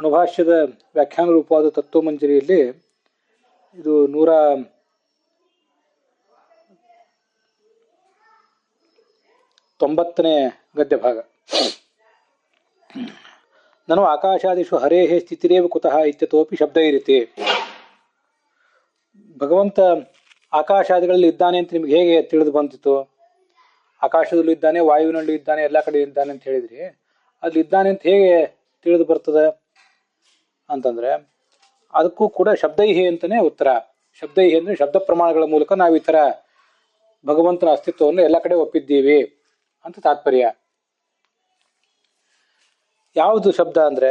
ಅಣುಭಾಷ್ಯದ ವ್ಯಾಖ್ಯಾನ ರೂಪವಾದ ತತ್ವಮಂಜರಿಯಲ್ಲಿ ಇದು 190ನೇ ಗದ್ಯ ಭಾಗ. ನನು ಆಕಾಶಾದಿಷು ಹರೇಃ ಸ್ಥಿತಿರೇವ ಕುತಃ ಇತ್ಯತೋಪಿ ಶಬ್ದೈರಿತಿ. ಭಗವಂತ ಆಕಾಶಾದಿಗಳಲ್ಲಿ ಇದ್ದಾನೆ ಅಂತ ನಿಮ್ಗೆ ಹೇಗೆ ತಿಳಿದು ಬಂದಿತ್ತು? ಆಕಾಶದಲ್ಲೂ ಇದ್ದಾನೆ, ವಾಯುವಿನಲ್ಲೂ ಇದ್ದಾನೆ, ಎಲ್ಲ ಕಡೆ ಇದ್ದಾನೆ ಅಂತ ಹೇಳಿದ್ರಿ. ಅಲ್ಲಿ ಇದ್ದಾನೆ ಅಂತ ಹೇಗೆ ತಿಳಿದು ಬರ್ತದೆ ಅಂತಂದ್ರೆ ಅದಕ್ಕೂ ಕೂಡ ಶಬ್ದೈಹಿ ಅಂತಾನೆ ಉತ್ತರ. ಶಬ್ದೈಹಿ ಅಂದ್ರೆ ಶಬ್ದ ಪ್ರಮಾಣಗಳ ಮೂಲಕ ನಾವು ಈ ತರ ಭಗವಂತನ ಅಸ್ತಿತ್ವವನ್ನು ಎಲ್ಲ ಕಡೆ ಒಪ್ಪಿದ್ದೀವಿ ಅಂತ ತಾತ್ಪರ್ಯ. ಯಾವುದು ಶಬ್ದ ಅಂದ್ರೆ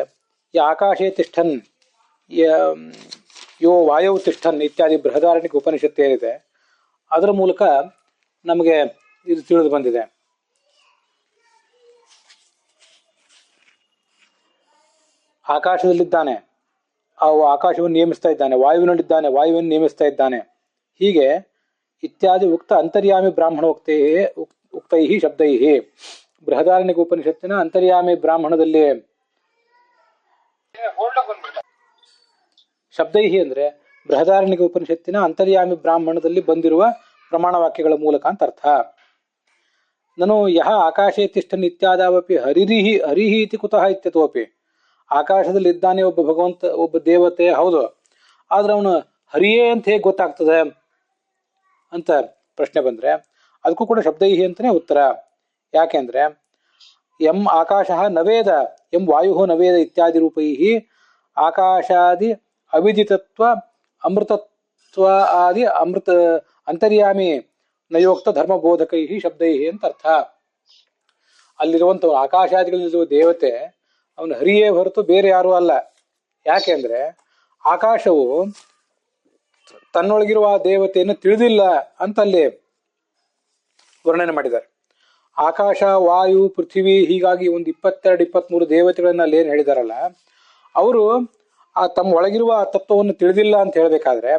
ಈ ಆಕಾಶೇ ತಿಷ್ಠನ್, ಯೋ ವಾಯು ತಿಷ್ಠನ್ ಇತ್ಯಾದಿ ಬೃಹದಾರಣ್ಯಕ ಉಪನಿಷತ್ತು ಏನಿದೆ ಅದರ ಮೂಲಕ ನಮಗೆ ಇದು ತಿಳಿದು ಬಂದಿದೆ. ಆಕಾಶದಲ್ಲಿದ್ದಾನೆ, ಆ ಆಕಾಶವನ್ನು ನಿಯಮಿಸ್ತಾ ಇದ್ದಾನೆ, ವಾಯುವಿನಲ್ಲಿದ್ದಾನೆ, ವಾಯುವನ್ನು ನಿಯಮಿಸ್ತಾ ಇದ್ದಾನೆ. ಹೀಗೆ ಇತ್ಯಾದಿ ಉಕ್ತ ಅಂತರ್ಯಾಮಿ ಬ್ರಾಹ್ಮಣೋಕ್ತೈ ಉಕ್ತೈ ಶಬ್ದೈ. ಬೃಹದಾರಣ್ಯಕ ಉಪನಿಷತ್ತಿನ ಅಂತರ್ಯಾಮಿ ಬ್ರಾಹ್ಮಣದಲ್ಲಿ ಶಬ್ದೈ ಅಂದ್ರೆ ಬೃಹದಾರಣ್ಯಕ ಉಪನಿಷತ್ತಿನ ಅಂತರ್ಯಾಮಿ ಬ್ರಾಹ್ಮಣದಲ್ಲಿ ಬಂದಿರುವ ಪ್ರಮಾಣ ವಾಕ್ಯಗಳ ಮೂಲಕ ಅಂತ ಅರ್ಥ. ನಾನು ಯಹ ಆಕಾಶೇ ತಿಷ್ಠನ್ ಇತ್ಯಾದಾವಪಿ ಹರಿರಿಹಿ ಹರಿಹಿ ಇತಿ ಕುತಃ ಇತ್ಯತೋಪಿ. ಆಕಾಶದಲ್ಲಿ ಇದ್ದಾನೆ ಒಬ್ಬ ಭಗವಂತ, ಒಬ್ಬ ದೇವತೆ, ಹೌದು, ಆದ್ರೆ ಅವನು ಹರಿಯೇ ಅಂತ ಹೇಗೆ ಗೊತ್ತಾಗ್ತದೆ ಅಂತ ಪ್ರಶ್ನೆ ಬಂದ್ರೆ ಅದಕ್ಕೂ ಕೂಡ ಶಬ್ದೈಹಿ ಅಂತಾನೆ ಉತ್ತರ. ಯಾಕೆಂದ್ರೆ ಎಂ ಆಕಾಶ ನವೇದ ಎಂ ವಾಯು ನವೇದ ಇತ್ಯಾದಿ ರೂಪೈ ಆಕಾಶಾದಿ ಅವಿದಿತತ್ವ ಅಮೃತತ್ವ ಆದಿ ಅಮೃತ ಅಂತರ್ಯಾಮಿ ನಯೋಕ್ತ ಧರ್ಮಬೋಧಕೈ ಶಬ್ದೈ ಅಂತ ಅರ್ಥ. ಅಲ್ಲಿರುವಂತ ಆಕಾಶಾದಿಗಳಲ್ಲಿರುವ ದೇವತೆ ಅವನು ಹರಿಯೇ ಹೊರತು ಬೇರೆ ಯಾರೂ ಅಲ್ಲ. ಯಾಕೆಂದ್ರೆ ಆಕಾಶವು ತನ್ನೊಳಗಿರುವ ಆ ದೇವತೆಯನ್ನು ತಿಳಿದಿಲ್ಲ ಅಂತ ಅಲ್ಲಿ ವರ್ಣನೆ ಮಾಡಿದ್ದಾರೆ. ಆಕಾಶ, ವಾಯು, ಪೃಥ್ವಿ ಹೀಗಾಗಿ ಒಂದು 22-23 ದೇವತೆಗಳನ್ನ ಅಲ್ಲಿ ಏನ್ ಹೇಳಿದಾರಲ್ಲ, ಅವರು ಆ ತಮ್ಮ ಒಳಗಿರುವ ಆ ತತ್ವವನ್ನು ತಿಳಿದಿಲ್ಲ ಅಂತ ಹೇಳ್ಬೇಕಾದ್ರೆ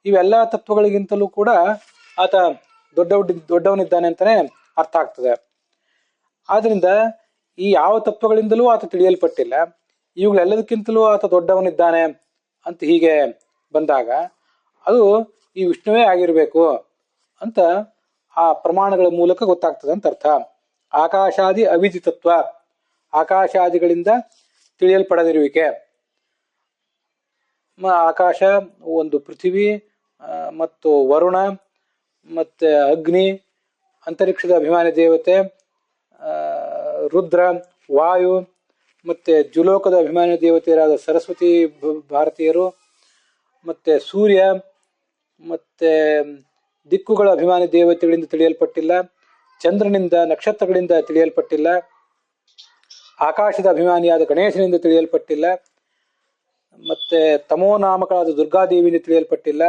ಇವೆಲ್ಲ ತತ್ವಗಳಿಗಿಂತಲೂ ಕೂಡ ಆತ ದೊಡ್ಡವನಿದ್ದಾನೆ ಅಂತಾನೆ ಅರ್ಥ ಆಗ್ತದೆ. ಆದ್ರಿಂದ ಈ ಯಾವ ತತ್ವಗಳಿಂದಲೂ ಆತ ತಿಳಿಯಲ್ಪಟ್ಟಿಲ್ಲ, ಇವುಗಳೆಲ್ಲದಕ್ಕಿಂತಲೂ ಆತ ದೊಡ್ಡವನಿದ್ದಾನೆ ಅಂತ ಹೀಗೆ ಬಂದಾಗ ಅದು ಈ ವಿಷ್ಣುವೇ ಆಗಿರ್ಬೇಕು ಅಂತ ಆ ಪ್ರಮಾಣಗಳ ಮೂಲಕ ಗೊತ್ತಾಗ್ತದೆ ಅಂತ ಅರ್ಥ. ಆಕಾಶಾದಿ ಅವಿದಿತತ್ವ, ಆಕಾಶಾದಿಗಳಿಂದ ತಿಳಿಯಲ್ಪಡದಿರುವಿಕೆ. ಆಕಾಶ ಒಂದು ಪೃಥ್ವಿ ಮತ್ತು ವರುಣ ಮತ್ತೆ ಅಗ್ನಿ, ಅಂತರಿಕ್ಷದ ಅಭಿಮಾನಿ ದೇವತೆ ರುದ್ರ, ವಾಯು, ಮತ್ತೆ ಜುಲೋಕದ ಅಭಿಮಾನಿ ದೇವತೆಯರಾದ ಸರಸ್ವತಿ ಭಾರತೀಯರು, ಮತ್ತೆ ಸೂರ್ಯ, ಮತ್ತೆ ದಿಕ್ಕುಗಳ ಅಭಿಮಾನಿ ದೇವತೆಗಳಿಂದ ತಿಳಿಯಲ್ಪಟ್ಟಿಲ್ಲ, ಚಂದ್ರನಿಂದ ನಕ್ಷತ್ರಗಳಿಂದ ತಿಳಿಯಲ್ಪಟ್ಟಿಲ್ಲ, ಆಕಾಶದ ಅಭಿಮಾನಿಯಾದ ಗಣೇಶನಿಂದ ತಿಳಿಯಲ್ಪಟ್ಟಿಲ್ಲ, ಮತ್ತೆ ತಮೋ ನಾಮಕನಾದ ದುರ್ಗಾದೇವಿಯಿಂದ ತಿಳಿಯಲ್ಪಟ್ಟಿಲ್ಲ,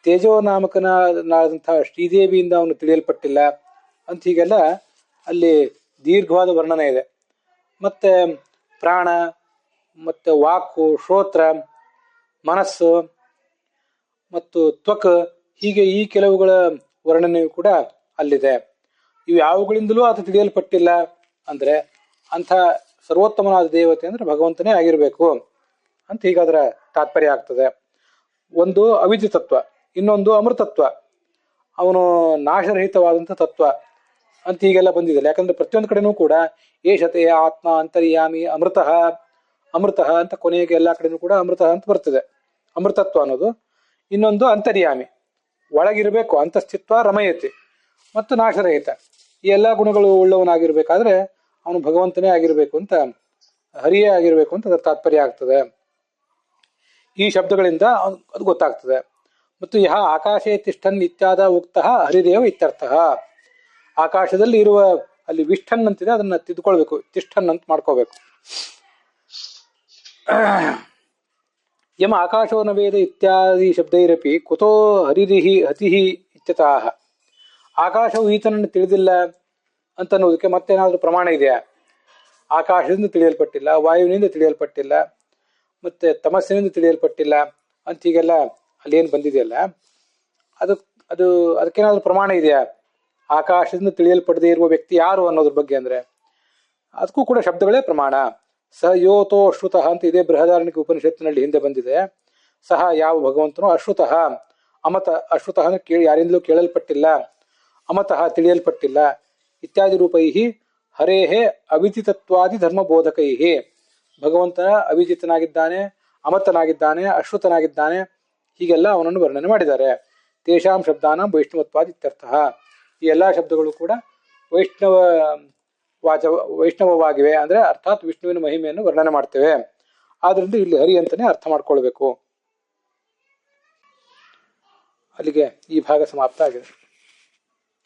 ತೇಜೋ ನಾಮಕನಾದಂತಹ ಶ್ರೀದೇವಿಯಿಂದ ಅವನು ತಿಳಿಯಲ್ಪಟ್ಟಿಲ್ಲ ಅಂತ ಹೀಗೆಲ್ಲ ಅಲ್ಲಿ ದೀರ್ಘವಾದ ವರ್ಣನೆ ಇದೆ. ಮತ್ತೆ ಪ್ರಾಣ, ಮತ್ತೆ ವಾಕು, ಶ್ರೋತ್ರ, ಮನಸ್ಸು ಮತ್ತು ತ್ವಕ್, ಹೀಗೆ ಈ ಕೆಲವುಗಳ ವರ್ಣನೆಯು ಕೂಡ ಅಲ್ಲಿದೆ. ಇವು ಯಾವುಗಳಿಂದಲೂ ಆತ ತಿಳಿಯಲ್ಪಟ್ಟಿಲ್ಲ ಅಂದ್ರೆ ಅಂಥ ಸರ್ವೋತ್ತಮನಾದ ದೇವತೆ ಅಂದ್ರೆ ಭಗವಂತನೇ ಆಗಿರ್ಬೇಕು ಅಂತ ಹೀಗಾದ್ರ ತಾತ್ಪರ್ಯ ಆಗ್ತದೆ. ಒಂದು ಅವಿದಿತತ್ವ, ಇನ್ನೊಂದು ಅಮೃತತ್ವ, ಅವನು ನಾಶರಹಿತವಾದಂಥ ತತ್ವ ಅಂತ ಹೀಗೆಲ್ಲ ಬಂದಿದೆ. ಯಾಕಂದ್ರೆ ಪ್ರತಿಯೊಂದು ಕಡೆನೂ ಕೂಡ ಏಷತೆ ಆತ್ಮ ಅಂತರ್ಯಾಮಿ ಅಮೃತಃ ಅಮೃತಃ ಅಂತ ಕೊನೆಗೆ ಎಲ್ಲ ಕಡೆನೂ ಕೂಡ ಅಮೃತ ಅಂತ ಬರ್ತದೆ. ಅಮೃತತ್ವ ಅನ್ನೋದು. ಇನ್ನೊಂದು ಅಂತರ್ಯಾಮಿ, ಒಳಗಿರಬೇಕು, ಅಂತಸ್ಥಿತ್ವ ರಮಯತೆ ಮತ್ತು ನಾಶರಹಿತ, ಈ ಎಲ್ಲ ಗುಣಗಳು ಉಳ್ಳವನಾಗಿರ್ಬೇಕಾದ್ರೆ ಅವನು ಭಗವಂತನೇ ಆಗಿರ್ಬೇಕು ಅಂತ, ಹರಿಯೇ ಆಗಿರ್ಬೇಕು ಅಂತ ಅದರ ತಾತ್ಪರ್ಯ ಆಗ್ತದೆ. ಈ ಶಬ್ದಗಳಿಂದ ಅದು ಗೊತ್ತಾಗ್ತದೆ. ಮತ್ತು ಯಹ ಆಕಾಶೇ ತಿಷ್ಠನ್ ಇತ್ಯಾದ ಉಕ್ತ ಹರಿದೇವ ಇತ್ಯರ್ಥ. ಆಕಾಶದಲ್ಲಿ ಇರುವ ಅಲ್ಲಿ ವಿಷ್ಠನ್ ಅಂತಿದೆ, ಅದನ್ನ ತಿದ್ಕೊಳ್ಬೇಕು, ತಿಷ್ಠನ್ ಅಂತ ಮಾಡ್ಕೋಬೇಕು. ಯಮ ಆಕಾಶೋ ನ ವೇದ ಇತ್ಯಾದಿ ಶಬ್ದೈರಪಿ ಕುತೋ ಹರಿರಿಹಿ ಹತಿಹಿ ಇತ್ಯತಃ. ಆಕಾಶವು ಈತನನ್ನು ತಿಳಿದಿಲ್ಲ ಅಂತ ಅನ್ನೋದಕ್ಕೆ ಮತ್ತೇನಾದ್ರೂ ಪ್ರಮಾಣ ಇದೆಯಾ? ಆಕಾಶದಿಂದ ತಿಳಿಯಲ್ಪಟ್ಟಿಲ್ಲ, ವಾಯುವಿನಿಂದ ತಿಳಿಯಲ್ಪಟ್ಟಿಲ್ಲ, ಮತ್ತೆ ತಮಸ್ಸಿನಿಂದ ತಿಳಿಯಲ್ಪಟ್ಟಿಲ್ಲ ಅಂತ ಹೀಗೆಲ್ಲ ಅಲ್ಲೇನು ಬಂದಿದೆಯಲ್ಲ, ಅದಕ್ಕೇನಾದ್ರೂ ಪ್ರಮಾಣ ಇದೆಯಾ? ಆಕಾಶದಿಂದ ತಿಳಿಯಲ್ಪಡದೇ ಇರುವ ವ್ಯಕ್ತಿ ಯಾರು ಅನ್ನೋದ್ರ ಬಗ್ಗೆ ಅಂದ್ರೆ ಅದಕ್ಕೂ ಕೂಡ ಶಬ್ದಗಳೇ ಪ್ರಮಾಣ. ಸ ಯೋತೋ ಅಶ್ರುತಃ ಅಂತ ಇದೇ ಬೃಹದಾರಣ್ಯಕ ಉಪನಿಷತ್ತಿನಲ್ಲಿ ಹಿಂದೆ ಬಂದಿದೆ. ಸಹ ಯಾವ ಭಗವಂತನು ಅಶ್ರುತಃ ಅಮತ, ಅಶ್ರುತಃ ಕೇಳಿ ಯಾರಿಂದಲೂ ಕೇಳಲ್ಪಟ್ಟಿಲ್ಲ, ಅಮತಃ ತಿಳಿಯಲ್ಪಟ್ಟಿಲ್ಲ, ಇತ್ಯಾದಿ ರೂಪೈ ಹರೇಹೇ ಅವಿದಿತತ್ವಾದಿ ಧರ್ಮಬೋಧಕೈ, ಭಗವಂತನ ಅವಿಜಿತನಾಗಿದ್ದಾನೆ, ಅಮತನಾಗಿದ್ದಾನೆ, ಅಶ್ರುತನಾಗಿದ್ದಾನೆ, ಹೀಗೆಲ್ಲ ಅವನನ್ನು ವರ್ಣನೆ ಮಾಡಿದ್ದಾರೆ. ತೇಷಾಂ ಶಬ್ದಾನಾಂ ವೈಷ್ಣವತ್ವಾದಿ ಇತ್ಯರ್ಥ. ಈ ಎಲ್ಲ ಶಬ್ದಗಳು ಕೂಡ ವೈಷ್ಣವ ವೈಷ್ಣವವಾಗಿವೆ, ಅಂದರೆ ಅರ್ಥಾತ್ ವಿಷ್ಣುವಿನ ಮಹಿಮೆಯನ್ನು ವರ್ಣನೆ ಮಾಡ್ತೇವೆ. ಆದ್ರಿಂದ ಇಲ್ಲಿ ಹರಿ ಅಂತಾನೆ ಅರ್ಥ ಮಾಡ್ಕೊಳ್ಬೇಕು. ಅಲ್ಲಿಗೆ ಈ ಭಾಗ ಸಮಾಪ್ತ ಆಗಿದೆ.